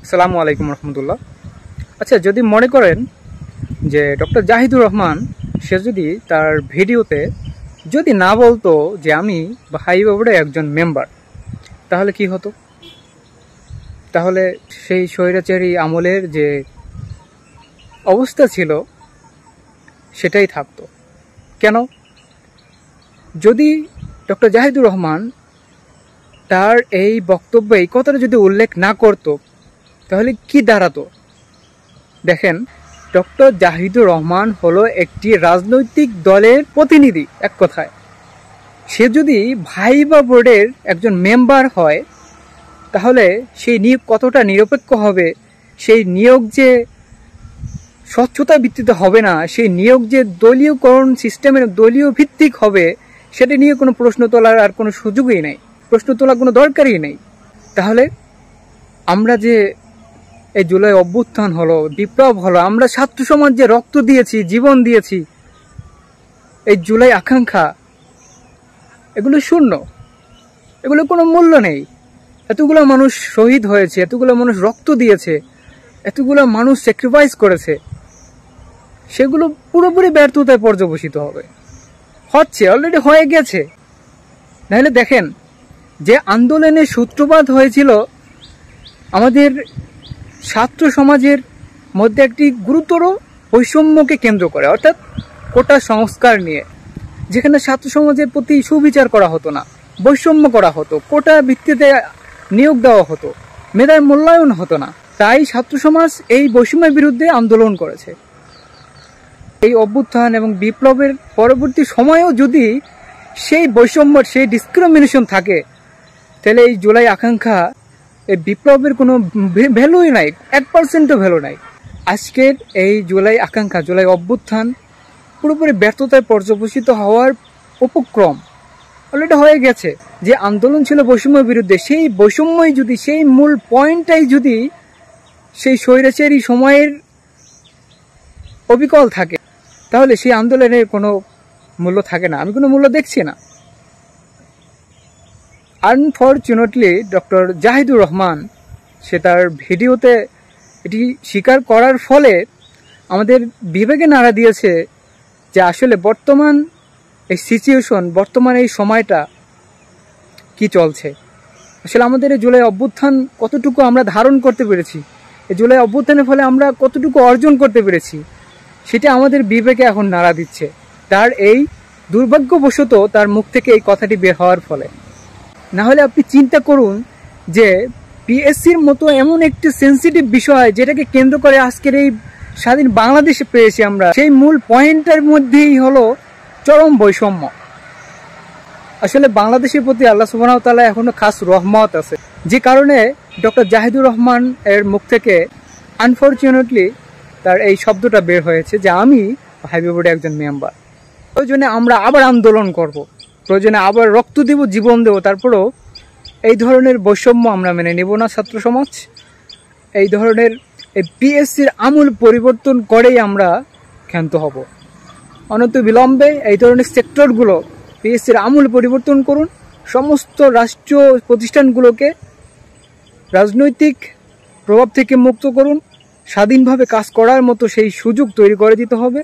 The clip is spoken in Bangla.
আসসালামু আলাইকুম রহমতুল্লাহ। আচ্ছা, যদি মনে করেন যে ডক্টর জাহিদুর রহমান সে যদি তার ভিডিওতে যদি না বলতো যে আমি হাইওয়ে বোর্ডের একজন মেম্বার, তাহলে কি হতো? তাহলে সেই স্বৈরাচারী আমলের যে অবস্থা ছিল সেটাই থাকতো। কেন? যদি ডক্টর জাহিদুর রহমান তার এই বক্তব্যে এই কথাটা যদি উল্লেখ না করতো তাহলে কি দাঁড়াতো? দেখেন, ডক্টর জাহিদুর রহমান হলো একটি রাজনৈতিক দলের প্রতিনিধি। এক কথায় সে যদি ভাইবা বোর্ডের একজন মেম্বার হয় তাহলে সেই নিয়োগ কতটা নিরপেক্ষ হবে, সেই নিয়োগ যে স্বচ্ছতা ভিত্তিতে হবে না, সেই নিয়োগ যে দলীয়করণ সিস্টেমের দলীয় ভিত্তিক হবে, সেটা নিয়ে কোনো প্রশ্ন তোলার আর কোনো সুযোগই নেই, প্রশ্ন তোলার কোনো দরকারই নেই। তাহলে আমরা যে এই জুলাই অভ্যুত্থান হলো, বিপ্লব হলো, আমরা ছাত্র সমাজ যে রক্ত দিয়েছি, জীবন দিয়েছি, এই জুলাই আকাঙ্ক্ষা, এগুলো শূন্য, এগুলো কোনো মূল্য নেই। এতগুলো মানুষ শহীদ হয়েছে, এতগুলো মানুষ রক্ত দিয়েছে, এতগুলো মানুষ স্যাক্রিফাইস করেছে, সেগুলো পুরোপুরি ব্যর্থতায় পর্যবসিত হবে। হচ্ছে, অলরেডি হয়ে গেছে। নাহলে দেখেন, যে আন্দোলনের সূত্রপাত হয়েছিল আমাদের ছাত্র সমাজের মধ্যে একটি গুরুতর বৈষম্যকে কেন্দ্র করে, অর্থাৎ কোটা সংস্কার নিয়ে, যেখানে ছাত্র সমাজের প্রতি সুবিচার করা হতো না, বৈষম্য করা হতো, কোটা ভিত্তিতে নিয়োগ দেওয়া হতো, মেধার মূল্যায়ন হতো না। তাই ছাত্র সমাজ এই বৈষম্যের বিরুদ্ধে আন্দোলন করেছে। এই অভ্যুত্থান এবং বিপ্লবের পরবর্তী সময়েও যদি সেই বৈষম্য, সেই ডিসক্রিমিনেশন থাকে, তাহলে এই জুলাই আকাঙ্ক্ষা, এই বিপ্লবের কোনো ভ্যালুই নাই, 1%ও ভ্যালু নাই। আজকের এই জুলাই আকাঙ্ক্ষা, জুলাই অভ্যুত্থান পুরোপুরি ব্যর্থতায় পর্যবসিত হওয়ার উপক্রম অলরেডি হয়ে গেছে। যে আন্দোলন ছিল বৈষম্যের বিরুদ্ধে, সেই বৈষম্যই যদি, সেই মূল পয়েন্টটাই যদি সেই স্বৈরাচারী সময়ের অবিকল থাকে, তাহলে সেই আন্দোলনের কোনো মূল্য থাকে না। আমি কোনো মূল্য দেখছি না। আনফরচুনেটলি ডক্টর জাহিদুর রহমান সে তার ভিডিওতে এটি স্বীকার করার ফলে আমাদের বিবেকে নাড়া দিয়েছে যে আসলে বর্তমান এই সিচুয়েশন, বর্তমান এই সময়টা কি চলছে। আসলে আমাদের এই জুলাই অভ্যুত্থান কতটুকু আমরা ধারণ করতে পেরেছি, এই জুলাই অভ্যুত্থানের ফলে আমরা কতটুকু অর্জন করতে পেরেছি, সেটা আমাদের বিবেকে এখন নাড়া দিচ্ছে। তার এই দুর্ভাগ্যবশত তার মুখ থেকে এই কথাটি বের হওয়ার ফলে। না হলে আপনি চিন্তা করুন যে পিএসসির মতো এমন একটি সেন্সিটিভ বিষয়, যেটাকে কেন্দ্র করে আজকের এই স্বাধীন বাংলাদেশে পেয়েছি আমরা, সেই মূল পয়েন্টের মধ্যেই হলো চরম বৈষম্য। আসলে বাংলাদেশের প্রতি আল্লাহ সুবহানাহু ওয়া তাআলা এখনো খাস রহমত আছে, যে কারণে ডক্টর জাহিদুর রহমান এর মুখ থেকে আনফরচুনেটলি তার এই শব্দটা বের হয়েছে যে আমি হাইওয়ে বোর্ডে একজন মেম্বার। প্রয়োজনে আমরা আবার আন্দোলন করব, প্রয়োজনে আবার রক্ত দেব, জীবন দেব, তারপরেও এই ধরনের বৈষম্য আমরা মেনে নেব না। ছাত্র সমাজ এই ধরনের এই পিএসসির আমূল পরিবর্তন করেই আমরা ক্ষান্ত হব। অনন্ত বিলম্বে এই ধরনের সেক্টরগুলো পিএসসির আমূল পরিবর্তন করুন। সমস্ত রাষ্ট্রীয় প্রতিষ্ঠানগুলোকে রাজনৈতিক প্রভাব থেকে মুক্ত করুন। স্বাধীনভাবে কাজ করার মতো সেই সুযোগ তৈরি করে দিতে হবে।